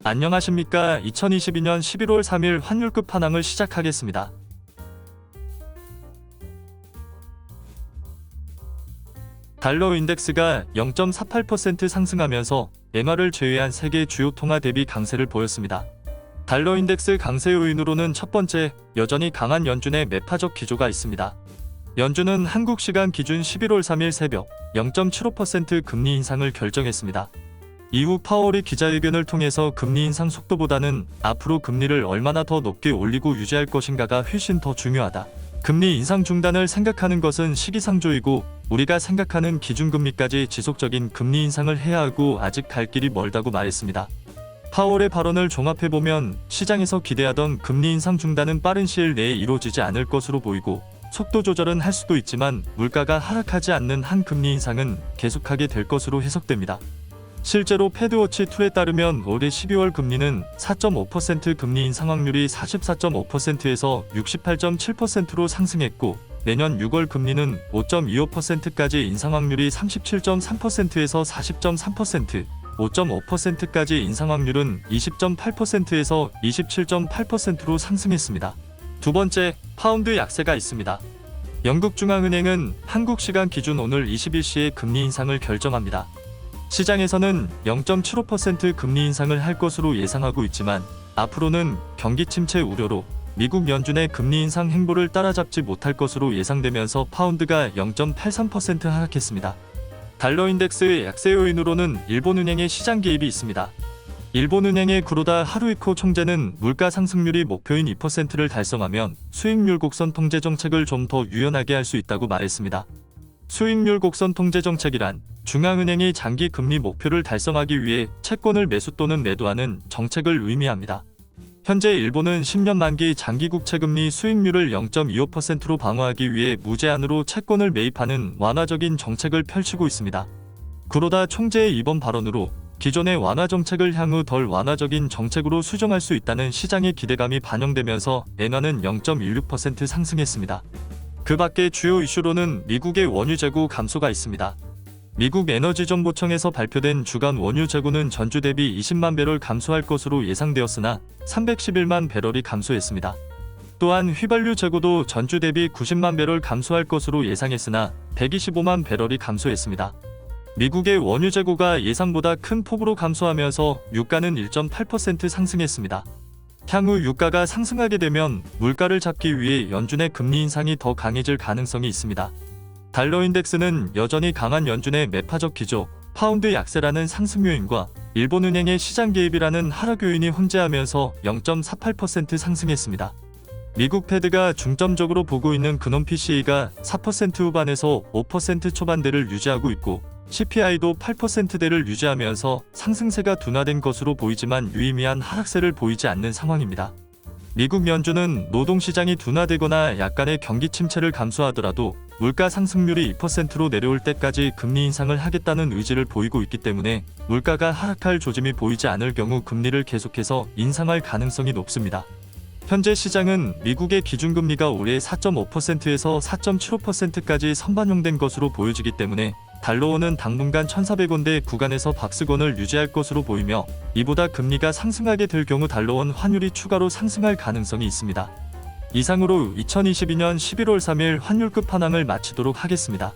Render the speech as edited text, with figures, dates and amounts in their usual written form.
안녕하십니까. 2022년 11월 3일 환율 끝판왕을 시작하겠습니다. 달러 인덱스가 0.48% 상승하면서 엔화를 제외한 세계 주요 통화 대비 강세를 보였습니다. 달러 인덱스 강세 요인으로는 첫 번째, 여전히 강한 연준의 매파적 기조가 있습니다. 연준은 한국 시간 기준 11월 3일 새벽 0.75% 금리 인상을 결정했습니다. 이후 파월이 기자회견을 통해서 금리 인상 속도보다는 앞으로 금리를 얼마나 더 높게 올리고 유지할 것인가가 훨씬 더 중요하다. 금리 인상 중단을 생각하는 것은 시기상조이고 우리가 생각하는 기준금리까지 지속적인 금리 인상을 해야 하고 아직 갈 길이 멀다고 말했습니다. 파월의 발언을 종합해보면 시장에서 기대하던 금리 인상 중단은 빠른 시일 내에 이루어지지 않을 것으로 보이고 속도 조절은 할 수도 있지만 물가가 하락하지 않는 한 금리 인상은 계속하게 될 것으로 해석됩니다. 실제로 패드워치2에 따르면 올해 12월 금리는 4.5% 금리 인상 확률이 44.5%에서 68.7%로 상승했고 내년 6월 금리는 5.25%까지 인상 확률이 37.3%에서 40.3%, 5.5%까지 인상 확률은 20.8%에서 27.8%로 상승했습니다. 두 번째, 파운드 약세가 있습니다. 영국 중앙은행은 한국 시간 기준 오늘 21시에 금리 인상을 결정합니다. 시장에서는 0.75% 금리 인상을 할 것으로 예상하고 있지만 앞으로는 경기 침체 우려로 미국 연준의 금리 인상 행보를 따라잡지 못할 것으로 예상되면서 파운드가 0.83% 하락했습니다. 달러 인덱스의 약세 요인으로는 일본은행의 시장 개입이 있습니다. 일본은행의 구로다 하루이코 총재는 물가 상승률이 목표인 2%를 달성하면 수익률 곡선 통제 정책을 좀 더 유연하게 할 수 있다고 말했습니다. 수익률 곡선 통제 정책이란 중앙은행이 장기 금리 목표를 달성하기 위해 채권을 매수 또는 매도하는 정책을 의미합니다. 현재 일본은 10년 만기 장기 국채 금리 수익률을 0.25%로 방어하기 위해 무제한으로 채권을 매입하는 완화적인 정책을 펼치고 있습니다. 구로다 총재의 이번 발언으로 기존의 완화 정책을 향후 덜 완화적인 정책으로 수정할 수 있다는 시장의 기대감이 반영되면서 엔화는 0.16% 상승했습니다. 그 밖에 주요 이슈로는 미국의 원유 재고 감소가 있습니다. 미국 에너지정보청에서 발표된 주간 원유 재고는 전주 대비 20만 배럴 감소할 것으로 예상되었으나 311만 배럴이 감소했습니다. 또한 휘발유 재고도 전주 대비 90만 배럴 감소할 것으로 예상했으나 125만 배럴이 감소했습니다. 미국의 원유 재고가 예상보다 큰 폭으로 감소하면서 유가는 1.8% 상승했습니다. 향후 유가가 상승하게 되면 물가를 잡기 위해 연준의 금리 인상이 더 강해질 가능성이 있습니다. 달러 인덱스는 여전히 강한 연준의 매파적 기조, 파운드 약세라는 상승 요인과 일본은행의 시장 개입이라는 하락 요인이 혼재하면서 0.48% 상승했습니다. 미국 패드가 중점적으로 보고 있는 근원 PCE가 4% 후반에서 5% 초반대를 유지하고 있고 CPI도 8%대를 유지하면서 상승세가 둔화된 것으로 보이지만 유의미한 하락세를 보이지 않는 상황입니다. 미국 연준은 노동시장이 둔화되거나 약간의 경기 침체를 감수하더라도 물가 상승률이 2%로 내려올 때까지 금리 인상을 하겠다는 의지를 보이고 있기 때문에 물가가 하락할 조짐이 보이지 않을 경우 금리를 계속해서 인상할 가능성이 높습니다. 현재 시장은 미국의 기준금리가 올해 4.5%에서 4.75%까지 선반영된 것으로 보여지기 때문에 달러원은 당분간 1,400원대 구간에서 박스권을 유지할 것으로 보이며 이보다 금리가 상승하게 될 경우 달러원 환율이 추가로 상승할 가능성이 있습니다. 이상으로 2022년 11월 3일 환율 끝판왕을 마치도록 하겠습니다.